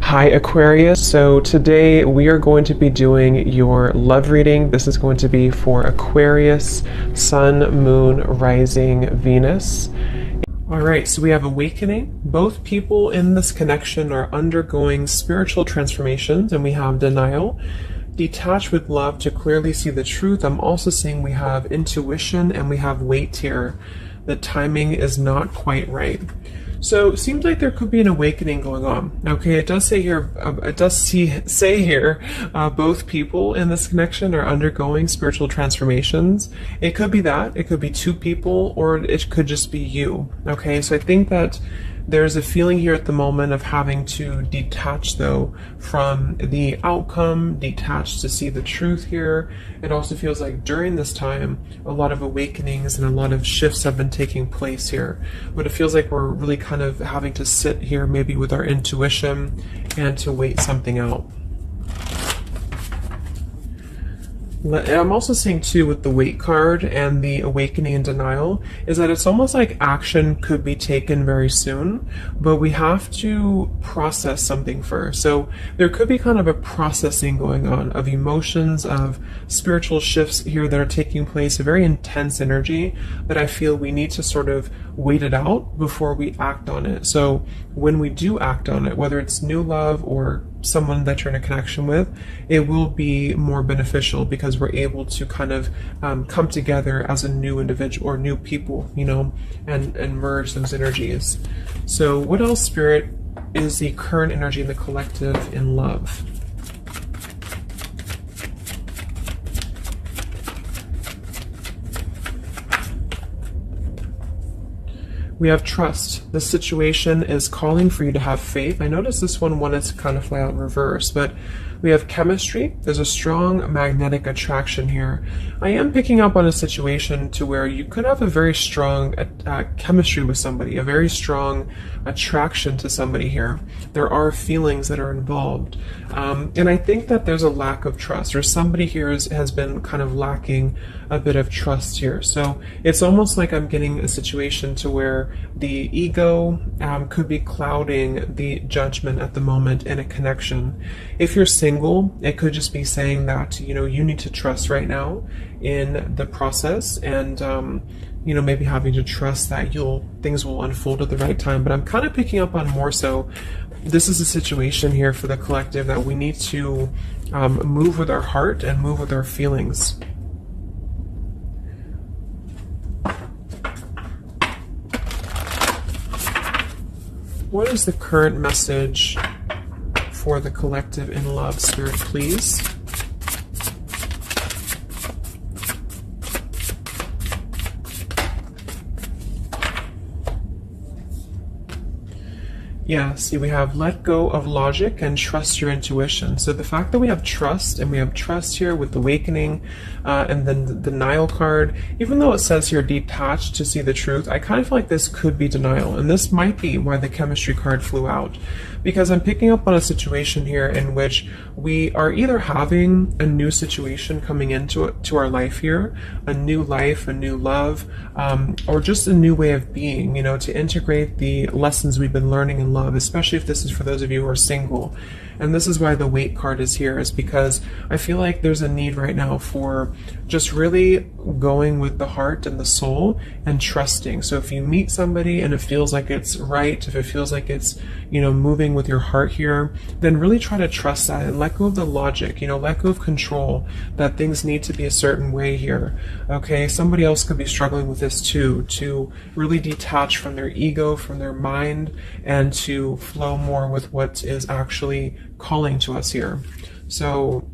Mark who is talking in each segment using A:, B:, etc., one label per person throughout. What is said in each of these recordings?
A: Hi Aquarius, so today we are going to be doing your love reading. This is going to be for Aquarius, Sun, Moon, Rising, Venus. Alright, so we have awakening. Both people in this connection are undergoing spiritual transformations, and we have denial. Detach with love to clearly see the truth. I'm also seeing we have intuition and we have weight here. The timing is not quite right. So it seems like there could be an awakening going on. Okay, it does say here, both people in this connection are undergoing spiritual transformations. It could be that, it could be two people, or it could just be you. Okay, so I think that there's a feeling here at the moment of having to detach, though, from the outcome, detach to see the truth here. It also feels like during this time, a lot of awakenings and a lot of shifts have been taking place here. But it feels like we're really kind of having to sit here maybe with our intuition and to wait something out. I'm also seeing too with the weight card and the awakening and denial is that it's almost like action could be taken very soon, but we have to process something first. So there could be kind of a processing going on of emotions, of spiritual shifts here that are taking place, a very intense energy that I feel we need to sort of wait it out before we act on it. So when we do act on it, whether it's new love or someone that you're in a connection with, it will be more beneficial because we're able to kind of come together as a new individual or new people, you know, and merge those energies. So what else, Spirit, is the current energy in the collective in love? We have trust. The situation is calling for you to have faith. I noticed this one wanted to kind of fly out in reverse, but we have chemistry. There's a strong magnetic attraction here. I am picking up on a situation to where you could have a very strong chemistry with somebody, a very strong attraction to somebody here. There are feelings that are involved. And I think that there's a lack of trust, or somebody here has been kind of lacking a bit of trust here. So it's almost like I'm getting a situation to where the ego could be clouding the judgment at the moment in a connection. If you're single, it could just be saying that, you know, you need to trust right now in the process, and you know, maybe having to trust that things will unfold at the right time. But I'm kind of picking up on more so this is a situation here for the collective that we need to move with our heart and move with our feelings. What is the current message for the collective in love, Spirit, please? Yeah, see, we have let go of logic and trust your intuition. So the fact that we have trust, and we have trust here with awakening, and then the denial card, even though it says here detached to see the truth, I kind of feel like this could be denial. And this might be why the chemistry card flew out. Because I'm picking up on a situation here in which we are either having a new situation coming into our life here, a new life, a new love, or just a new way of being, you know, to integrate the lessons we've been learning in love, especially if this is for those of you who are single. And this is why the weight card is here, is because I feel like there's a need right now for just really going with the heart and the soul and trusting. So if you meet somebody and it feels like it's right, if it feels like it's, you know, moving with your heart here, then really try to trust that and let go of the logic, you know, let go of control, that things need to be a certain way here. Okay, somebody else could be struggling with this too, to really detach from their ego, from their mind, and to flow more with what is actually calling to us here. So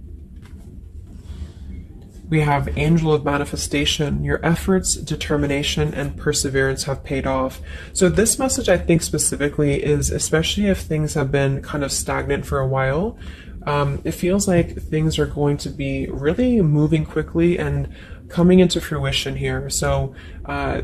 A: we have Angel of Manifestation. Your efforts, determination, and perseverance have paid off. So this message, I think specifically, is especially if things have been kind of stagnant for a while, it feels like things are going to be really moving quickly and coming into fruition here. So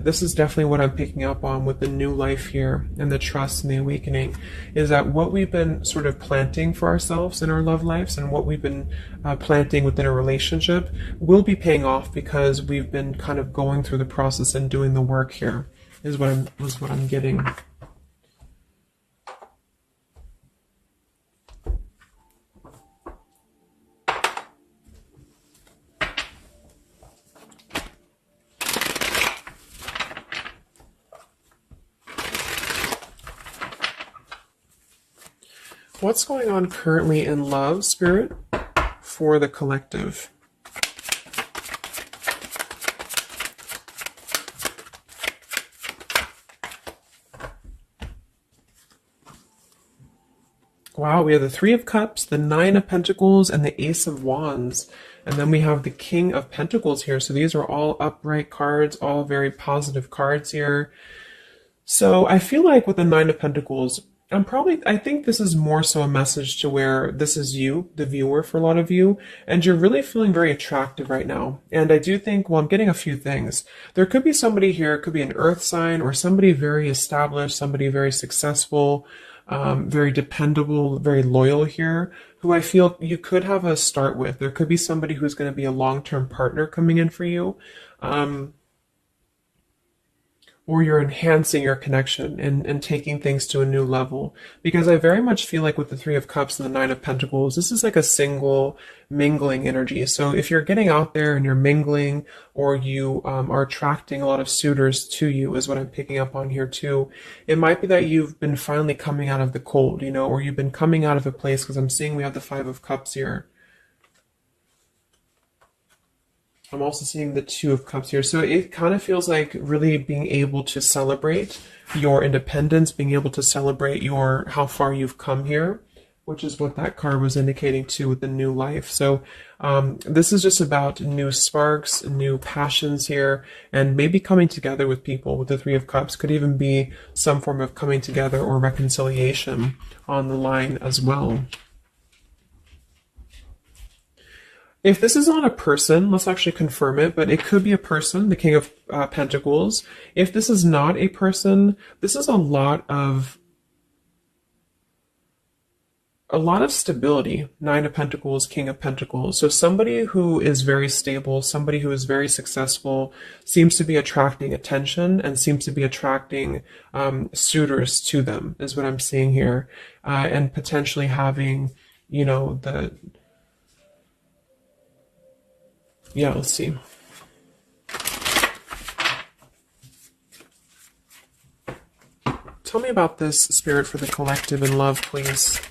A: this is definitely what I'm picking up on with the new life here and the trust and the awakening, is that what we've been sort of planting for ourselves in our love lives and what we've been planting within a relationship will be paying off because we've been kind of going through the process and doing the work here, is what I'm getting. What's going on currently in love, Spirit, for the collective? Wow, we have the Three of Cups, the Nine of Pentacles, and the Ace of Wands. And then we have the King of Pentacles here. So these are all upright cards, all very positive cards here. So I feel like with the Nine of Pentacles, I think this is more so a message to where this is you, the viewer, for a lot of you, and you're really feeling very attractive right now. And I do think, well, I'm getting a few things. There could be somebody here, it could be an earth sign or somebody very established, somebody very successful, very dependable, very loyal here, who I feel you could have a start with. There could be somebody who's going to be a long-term partner coming in for you. Or you're enhancing your connection and taking things to a new level. Because I very much feel like with the Three of Cups and the Nine of Pentacles, this is like a single mingling energy. So if you're getting out there and you're mingling, or you are attracting a lot of suitors to you, is what I'm picking up on here too. It might be that you've been finally coming out of the cold, you know, or you've been coming out of a place, because I'm seeing we have the Five of Cups here. I'm also seeing the Two of Cups here. So it kind of feels like really being able to celebrate your independence, being able to celebrate how far you've come here, which is what that card was indicating too with the new life. So this is just about new sparks, new passions here, and maybe coming together with people. With the Three of Cups could even be some form of coming together or reconciliation on the line as well. If this is not a person, let's actually confirm it, but it could be a person, the King of Pentacles. If this is not a person, this is a lot of stability. Nine of Pentacles, King of Pentacles. So somebody who is very stable, somebody who is very successful, seems to be attracting attention and seems to be attracting suitors to them, is what I'm seeing here. And potentially having, you know, yeah, let's see. Tell me about this, Spirit, for the collective in love, please.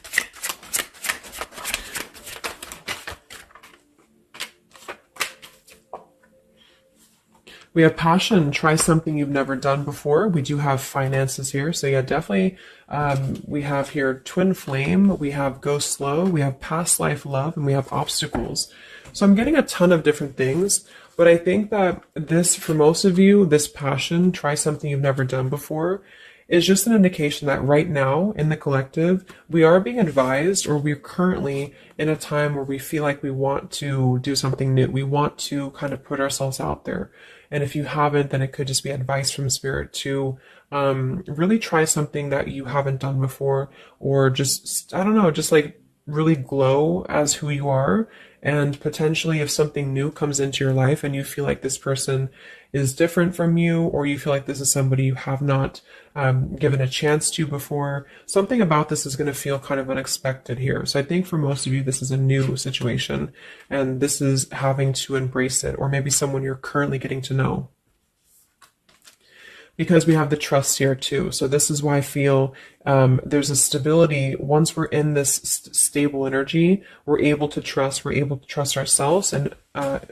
A: We have passion. Try something you've never done before. We do have finances here. So yeah, definitely we have here twin flame. We have go slow. We have past life love. And we have obstacles. So I'm getting a ton of different things. But I think that this, for most of you, this passion, try something you've never done before, is just an indication that right now in the collective, we are being advised, or we're currently in a time where we feel like we want to do something new. We want to kind of put ourselves out there. And if you haven't, then it could just be advice from Spirit to really try something that you haven't done before, or just, I don't know, just like really glow as who you are. And potentially if something new comes into your life and you feel like this person is different from you, or you feel like this is somebody you have not given a chance to before, something about this is going to feel kind of unexpected here. So I think for most of you, this is a new situation, and this is having to embrace it, or maybe someone you're currently getting to know. Because we have the trust here too. So this is why I feel there's a stability. Once we're in this stable energy, we're able to trust ourselves and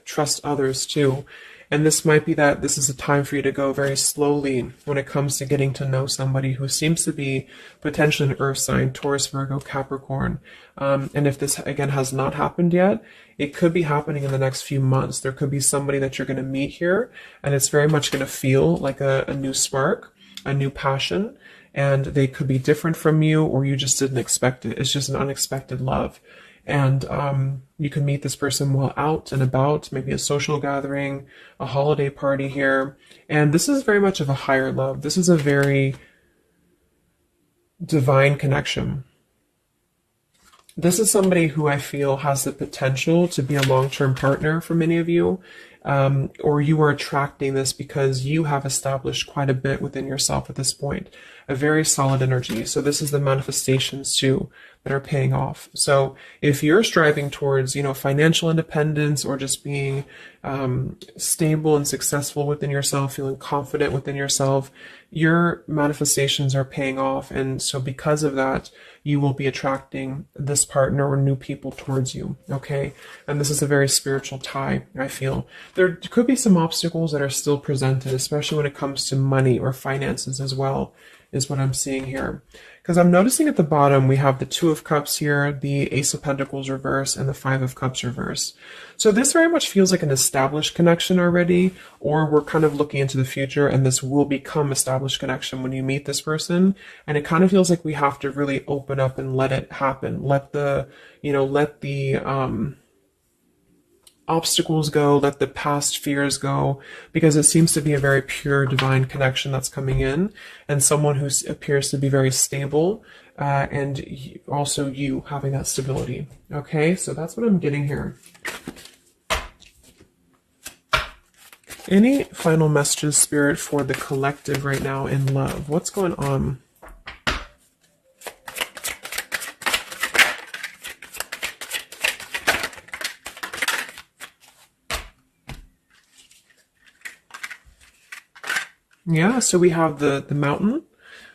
A: trust others too. And this might be that this is a time for you to go very slowly when it comes to getting to know somebody who seems to be potentially an earth sign, Taurus, Virgo, Capricorn. And if this, again, has not happened yet, it could be happening in the next few months. There could be somebody that you're going to meet here, and it's very much going to feel like a new spark, a new passion, and they could be different from you, or you just didn't expect it. It's just an unexpected love. And you can meet this person while out and about, maybe a social gathering, a holiday party here. And this is very much of a higher love. This is a very divine connection. This is somebody who I feel has the potential to be a long-term partner for many of you. or you are attracting this because you have established quite a bit within yourself at this point. A very solid energy. So this is the manifestations too that are paying off. So if you're striving towards, financial independence or just being stable and successful within yourself, feeling confident within yourself, your manifestations are paying off. And so because of that, you will be attracting this partner or new people towards you. Okay. And this is a very spiritual tie, I feel. There could be some obstacles that are still presented, especially when it comes to money or finances as well, is what I'm seeing here. Because I'm noticing at the bottom, we have the Two of Cups here, the Ace of Pentacles reverse, and the Five of Cups reverse. So this very much feels like an established connection already, or we're kind of looking into the future and this will become established connection when you meet this person. And it kind of feels like we have to really open up and let it happen. Let the obstacles go, let the past fears go, because it seems to be a very pure divine connection that's coming in, and someone who appears to be very stable, and also you having that stability. Okay, so that's what I'm getting here. Any final messages, Spirit, for the collective right now in love? What's going on? Yeah, so we have the mountain,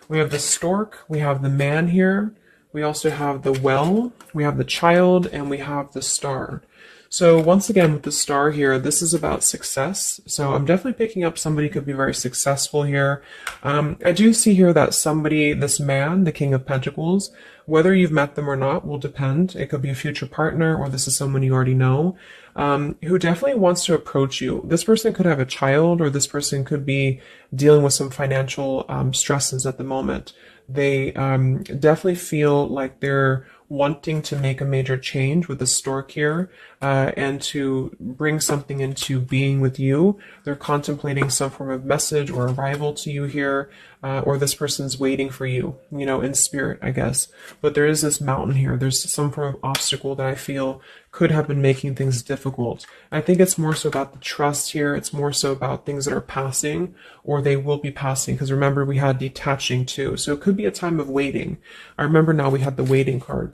A: we have the stork, we have the man here, we also have the well, we have the child, and we have the star. So once again, with the star here, this is about success. So I'm definitely picking up somebody could be very successful here. I do see here that somebody, this man, the King of Pentacles, whether you've met them or not will depend. It could be a future partner, or this is someone you already know, who definitely wants to approach you. This person could have a child, or this person could be dealing with some financial stresses at the moment. They definitely feel like they're wanting to make a major change with the stork here, and to bring something into being with you. They're contemplating some form of message or arrival to you here, or this person's waiting for you, in spirit, I guess. But there is this mountain here. There's some form of obstacle that I feel could have been making things difficult. I think it's more so about the trust here. It's more so about things that are passing, or they will be passing. Because remember, we had detaching too. So it could be a time of waiting. I remember now we had the waiting card.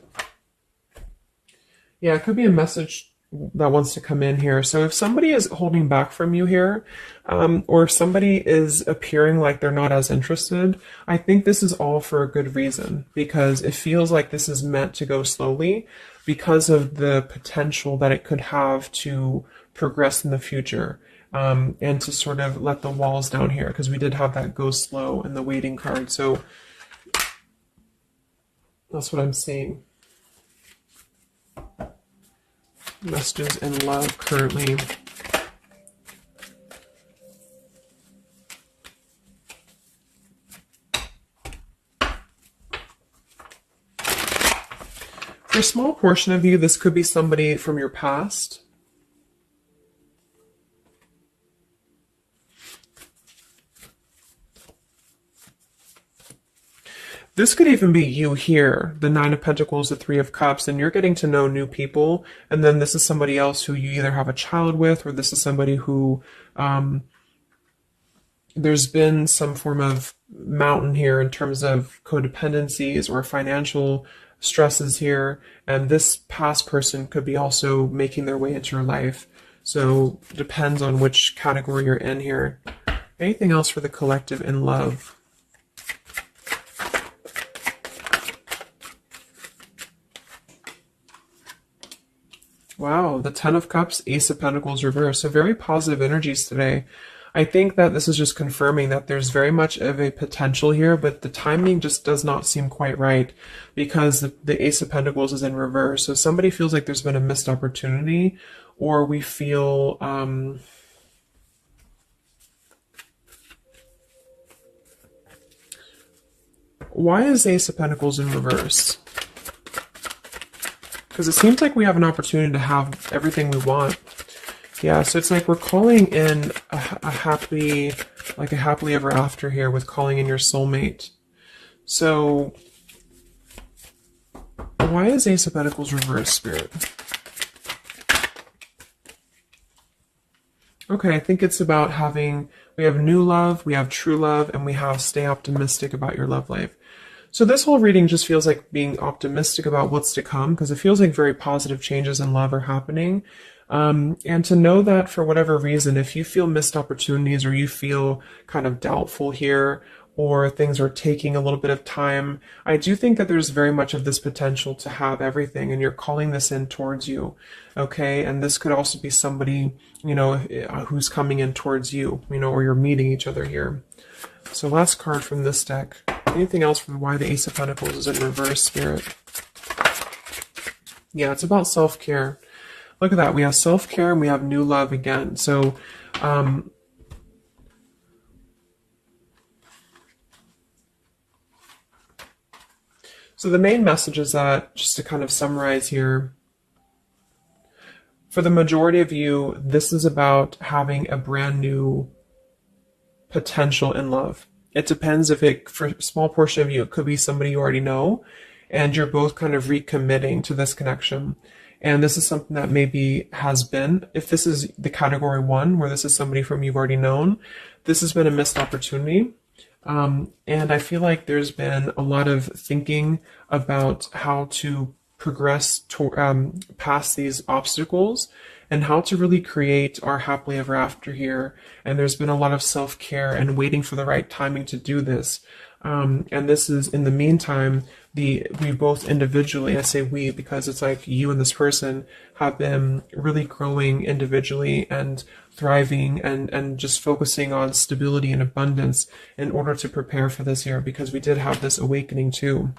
A: Yeah, it could be a message that wants to come in here. So if somebody is holding back from you here, or if somebody is appearing like they're not as interested, I think this is all for a good reason, because it feels like this is meant to go slowly because of the potential that it could have to progress in the future, and to sort of let the walls down here, because we did have that go slow in the waiting card. So that's what I'm seeing. Messages in love currently. For a small portion of you, this could be somebody from your past. This could even be you here, the Nine of Pentacles, the Three of Cups, and you're getting to know new people. And then this is somebody else who you either have a child with, or this is somebody who there's been some form of mountain here in terms of codependencies or financial stresses here. And this past person could be also making their way into your life. So it depends on which category you're in here. Anything else for the collective in love? Wow, the Ten of Cups, Ace of Pentacles reverse. So very positive energies today. I think that this is just confirming that there's very much of a potential here, but the timing just does not seem quite right, because the Ace of Pentacles is in reverse. So somebody feels like there's been a missed opportunity, or we feel why is Ace of Pentacles in reverse? Because it seems like we have an opportunity to have everything we want. Yeah, so it's like we're calling in a happily ever after here, with calling in your soulmate. So why is Ace of Pentacles reverse, Spirit? Okay, I think it's about having, we have new love, we have true love, and we have stay optimistic about your love life. So this whole reading just feels like being optimistic about what's to come, because it feels like very positive changes in love are happening. And to know that for whatever reason, if you feel missed opportunities or you feel kind of doubtful here, or things are taking a little bit of time, I do think that there's very much of this potential to have everything, and you're calling this in towards you. Okay. And this could also be somebody, who's coming in towards you, or you're meeting each other here. So last card from this deck. Anything else from why the Ace of Pentacles is in reverse, Spirit? Yeah, it's about self-care. Look at that. We have self-care and we have new love again. So, so the main message is that, just to kind of summarize here, for the majority of you, this is about having a brand new potential in love. It depends if it, for a small portion of you, it could be somebody you already know, and you're both kind of recommitting to this connection. And this is something that maybe has been, if this is the category 1, where this is somebody from you've already known, this has been a missed opportunity. And I feel like there's been a lot of thinking about how to progress to, past these obstacles, and how to really create our happily ever after here. And there's been a lot of self-care and waiting for the right timing to do this. And this is, in the meantime, we both individually, I say we because it's like you and this person have been really growing individually and thriving and just focusing on stability and abundance in order to prepare for this year, because we did have this awakening too.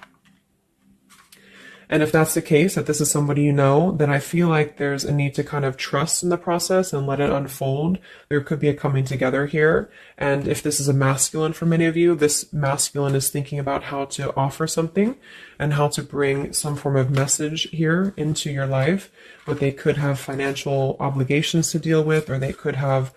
A: And if that's the case, that this is somebody you know, then I feel like there's a need to kind of trust in the process and let it unfold. There could be a coming together here. And if this is a masculine for many of you, this masculine is thinking about how to offer something and how to bring some form of message here into your life. But they could have financial obligations to deal with, or they could have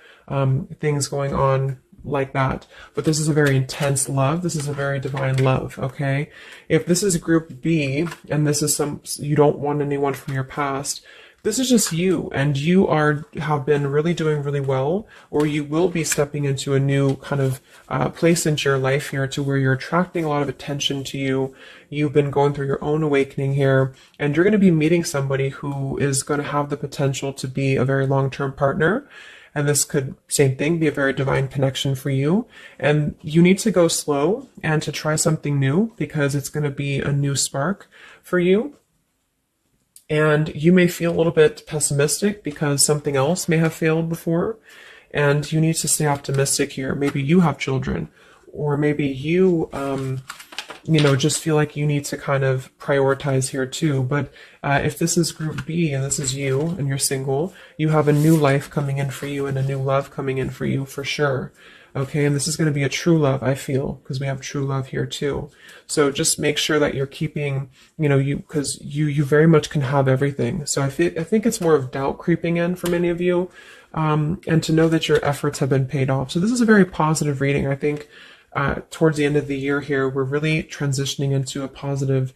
A: things going on like that. But this is a very intense love. This is a very divine love. Okay. If this is group B and this is you don't want anyone from your past, this is just you, and you have been really doing really well, or you will be stepping into a new kind of place into your life here, to where you're attracting a lot of attention to you. You've been going through your own awakening here, and you're going to be meeting somebody who is going to have the potential to be a very long-term partner. And this could, same thing, be a very divine connection for you. And you need to go slow and to try something new, because it's going to be a new spark for you. And you may feel a little bit pessimistic because something else may have failed before. And you need to stay optimistic here. Maybe you have children, or maybe you, just feel like you need to kind of prioritize here too. But if this is group B and this is you and you're single, you have a new life coming in for you and a new love coming in for you for sure. Okay, and this is going to be a true love, I feel, because we have true love here too. So just make sure that you're keeping, because you very much can have everything. So I think it's more of doubt creeping in for many of you, and to know that your efforts have been paid off. So this is a very positive reading. I think towards the end of the year here, we're really transitioning into a positive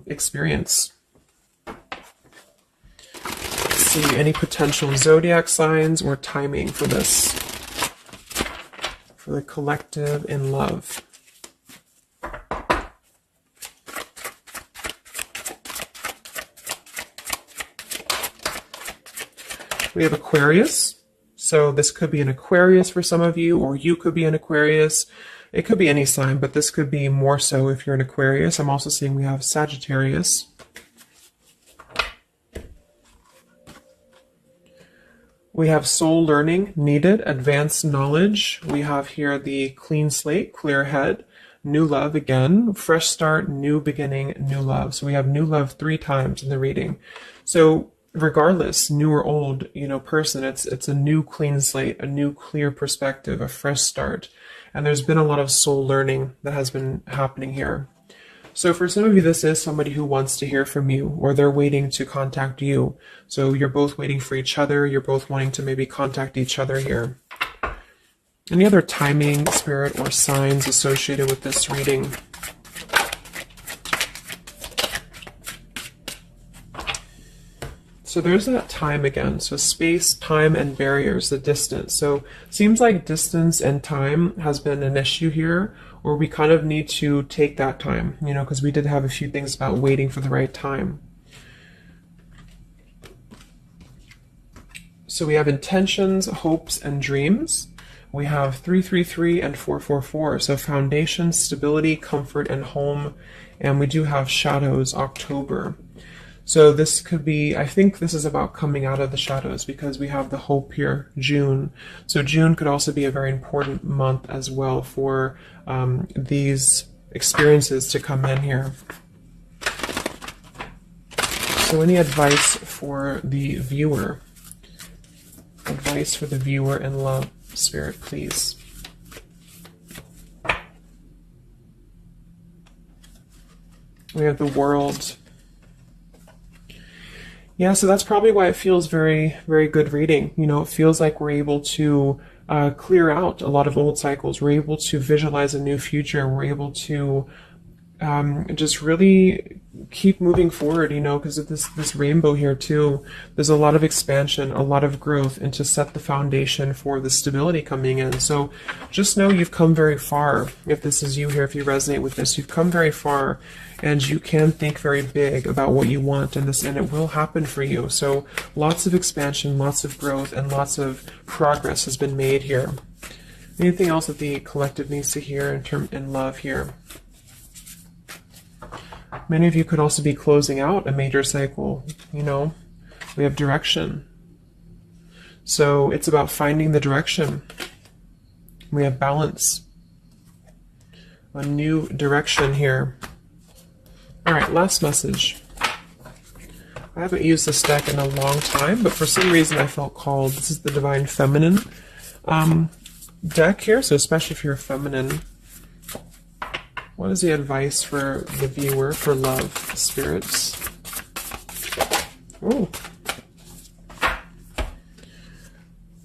A: experience. Let's see, any potential zodiac signs or timing for this, for the collective in love. We have Aquarius. So this could be an Aquarius for some of you, or you could be an Aquarius. It could be any sign, but this could be more so if you're an Aquarius. I'm also seeing we have Sagittarius. We have soul learning needed, advanced knowledge. We have here the clean slate, clear head, new love again, fresh start, new beginning, new love. So we have new love 3 times in the reading. So regardless, new or old, person, it's a new clean slate, a new clear perspective, a fresh start. And there's been a lot of soul learning that has been happening here. So for some of you, this is somebody who wants to hear from you, or they're waiting to contact you. So you're both waiting for each other. You're both wanting to maybe contact each other here. Any other timing, spirit, or signs associated with this reading? So there's that time again. So space, time, and barriers, the distance. So seems like distance and time has been an issue here, or we kind of need to take that time, you know, because we did have a few things about waiting for the right time. So we have intentions, hopes, and dreams. We have 333 and 444. So foundation, stability, comfort, and home. And we do have shadows, October. So this could be, I think this is about coming out of the shadows, because we have the hope here, June. So June could also be a very important month as well for these experiences to come in here. So any advice for the viewer? Advice for the viewer in love, Spirit, please. We have the World. Yeah, so that's probably why it feels very, very good reading. You know, it feels like we're able to clear out a lot of old cycles. We're able to visualize a new future. We're able to just really keep moving forward, you know, because of this rainbow here too. There's a lot of expansion, a lot of growth, and to set the foundation for the stability coming in. So just know you've come very far. If this is you here, if you resonate with this, you've come very far, and you can think very big about what you want, and it will happen for you. So lots of expansion, lots of growth, and lots of progress has been made here. Anything else that the collective needs to hear in love here? Many of you could also be closing out a major cycle, you know. We have direction. So it's about finding the direction. We have balance. A new direction here. All right, last message. I haven't used this deck in a long time, but for some reason I felt called. This is the Divine Feminine deck here, so especially if you're feminine. What is the advice for the viewer for love, spirits? Ooh.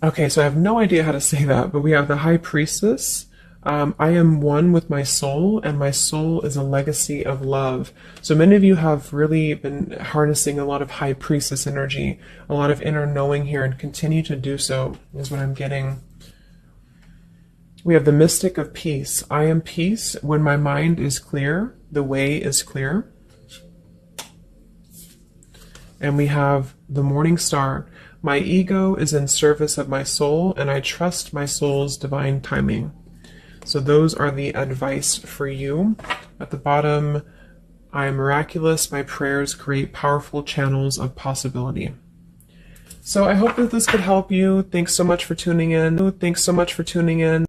A: Okay, so I have no idea how to say that, but we have the High Priestess. I am one with my soul, and my soul is a legacy of love. So many of you have really been harnessing a lot of High Priestess energy, a lot of inner knowing here, and continue to do so, is what I'm getting. We have the Mystic of Peace. I am peace. When my mind is clear, the way is clear. And we have the Morning Star. My ego is in service of my soul, and I trust my soul's divine timing. So those are the advice for you. At the bottom, I am miraculous. My prayers create powerful channels of possibility. So I hope that this could help you. Thanks so much for tuning in. Thanks so much for tuning in.